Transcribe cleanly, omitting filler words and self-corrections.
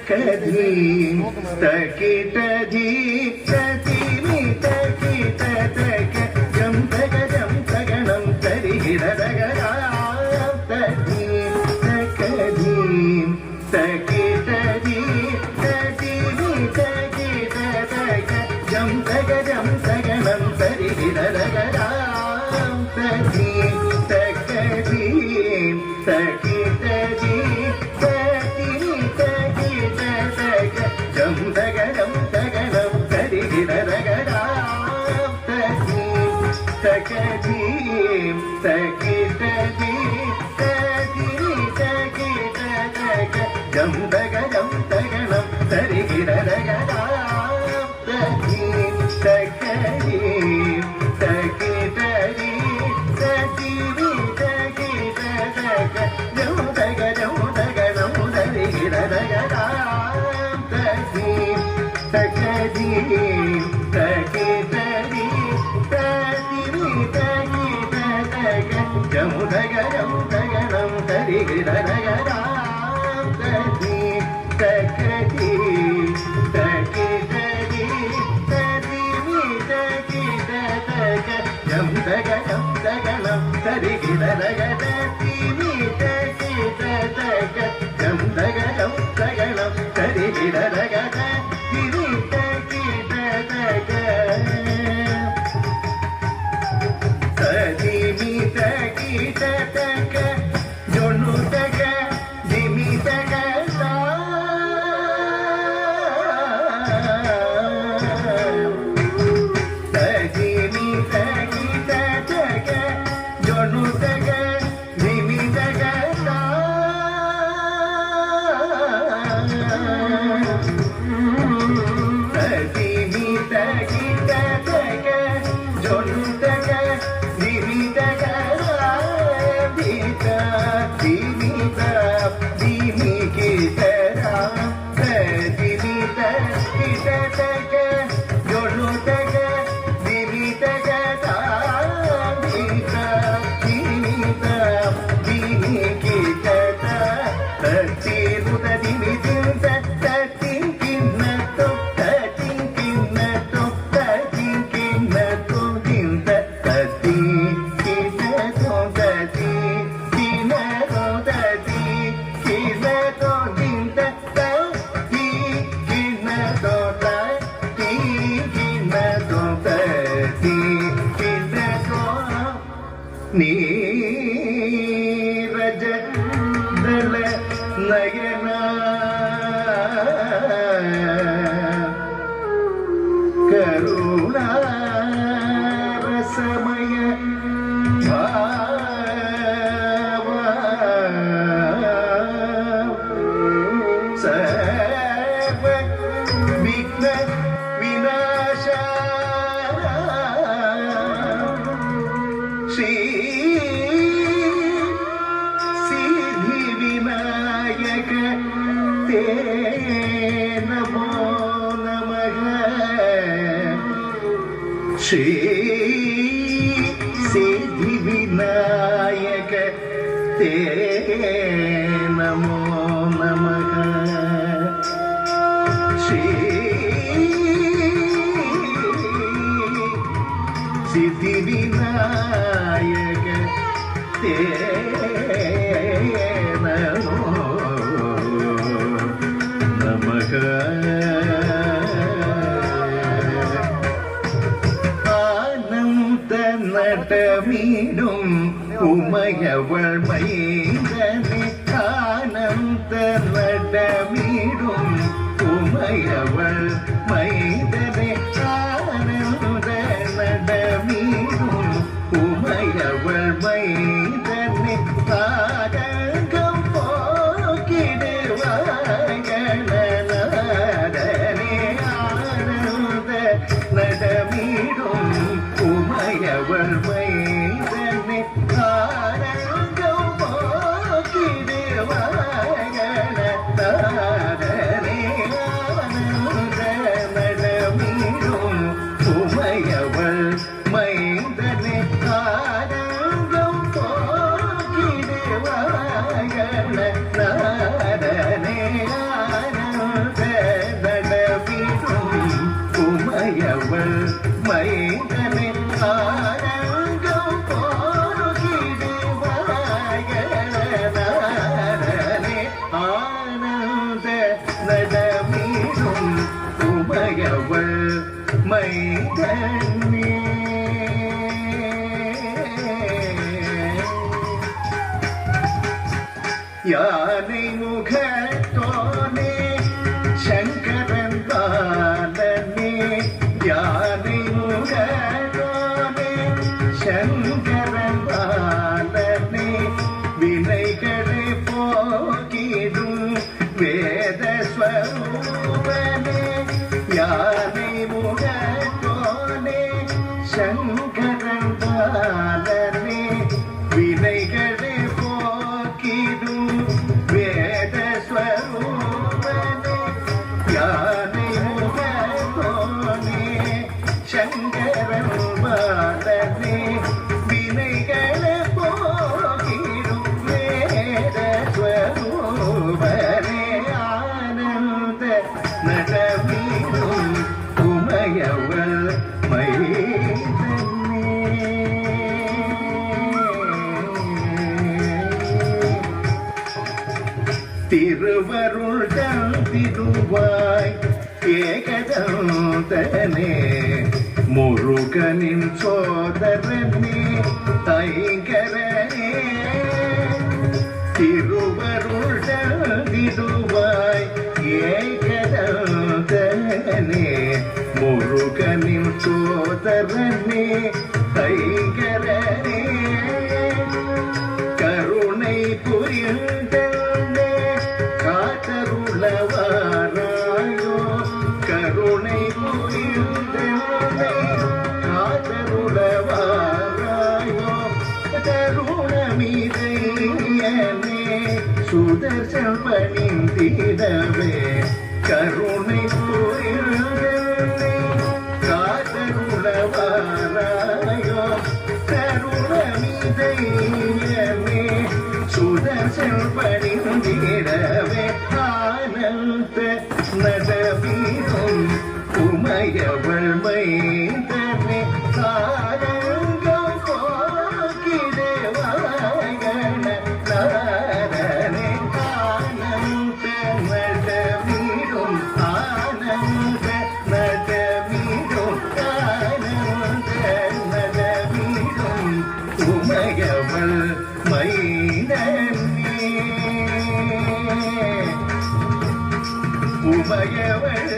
തക്കധീം തകിടധീ തതിമി തകിട തക ജം തക ജം തഗണം തരികിടരഗരാം തധീം തക്കധീം തകിടധീ തതിമി തകിട തക ജം തക ജം തഗണം തരികിടരഗരാം തധീം തക്കധീം തകിടധീ ദഗനം ദഗനം തരികിടരഗരാം തധീം തകധീം തകിടധീ തതിമി തകിട തക ജം ദഗനം ദഗനം തരികിടരഗരാം തധീം തകധീം തകിടധീ തതിമി തകിട തക ജം ദഗനം ദഗനം തരികിടരഗരാം തകധീം തകിടധീ തതിമി തകിട തക ജം ദഗനം ദഗനം തരികിടരഗരാം തധീം തകധീം തകിടധീ തതിമി തകിട തക ജം ദഗനം ദഗനം തരികിടരഗരാം തകിട തക ജം ദഗനം ദഗനം തരികിടരഗരാം തതിമി തകിട തക ജൊണു തക ദിമി തക തതിമി തകിട തക ജൊണു തക ദിമി തക തതിമി തകിട തക ജൊണു തക ദിമി തക ദിമി ദിമി കിടരാം തതിമി തകിട തക ജൊണു തക ദിമി തക ദിമി ദിമി കിട തത്തിരുത ദിമി ദിന്ത തത്തിൻ കിന്നത്തോ തത്തിൻ കിന്നത്തോ തത്തിൻ കിന്നത്തോ ദിന്ത തത്തി കിന്നത്തോ തത്തി കിന്നത്തോ തത്തി കിന്നത്തോ ദിന്ത തത്തി കിന്നത്തോ തത്തി കിന്നത്തോ തത്തി കിന്നത്തോ നീരജ ദള നയന കരുണാരസമയ ഭാവ സർവ വിഘ്ന വിനാശ ശ്രീ സിദ്ധി വിനായക തേ നമോ നമഃ ശ്രീ സിദ്ധി വിനായക തേ നമോ നമഃ ശ്രീ സിദ്ധി വിനായക തേ നമോ നമഃ ആനന്ദ നടമീടും ഉമയവൾ മൈതനെ ആനന്ദ നടമീടും ഉമയവൾ മൈതനെ ആനന്ദ നടമീടും ഉമയവൾ മൈതനെ താരകം പോക്കിടുവാഗണനാദനെ ആനന്ദ നടമീടും ഉമയവൾ മൈതനെ താരകം പോക്കിടുവാഗണനാദനെ யானை முகத்தோனே சங்கரன் பாலனே யானை முகத்தோனே சங்கரன் பாலனே வினைகளை போக்கிடும் வேத ஸ்வரூபனே யானை முகத்தோனே சங்கரன் பாலனே வினைகளை போக்கிடும் வேத ஸ்வரூபனே யானை முகத்தோனே சங்கரன் பாலனே வினைகளை போக்கிடும் வேத ஸ்வரூபனே ஆனந்த நடமிடும் உமையவள் திருவருள் திருவாய் ஏகதந்தனே முருகனின் சோதரனே ஐங்கரனே திருவருள் திருவாய் ஏகதந்தனே முருகனின் சோதரனே ஐங்கரனே கருணை புரிந்தே காத்தருளவாராயோ கருணை புரிந்தே காத்தருளவாராயோ கருணமிதையனே சுதர்சன் பணிந்திடவே கருணை புரிந்தே காத்தருளவாராயோ கருணமிதையனே சுதர்சன் பணிந்திடவே ஆனந்த நடவீரும் உமையவள் மைந்தனே ஆரங்கம் போக்கிடவாயன நாரனே ஆனந்த நடவீரும் ஆனந்த நடவீரும் ஆனந்த நடவீரும் உமையவள் மைந்தனே உமையவள்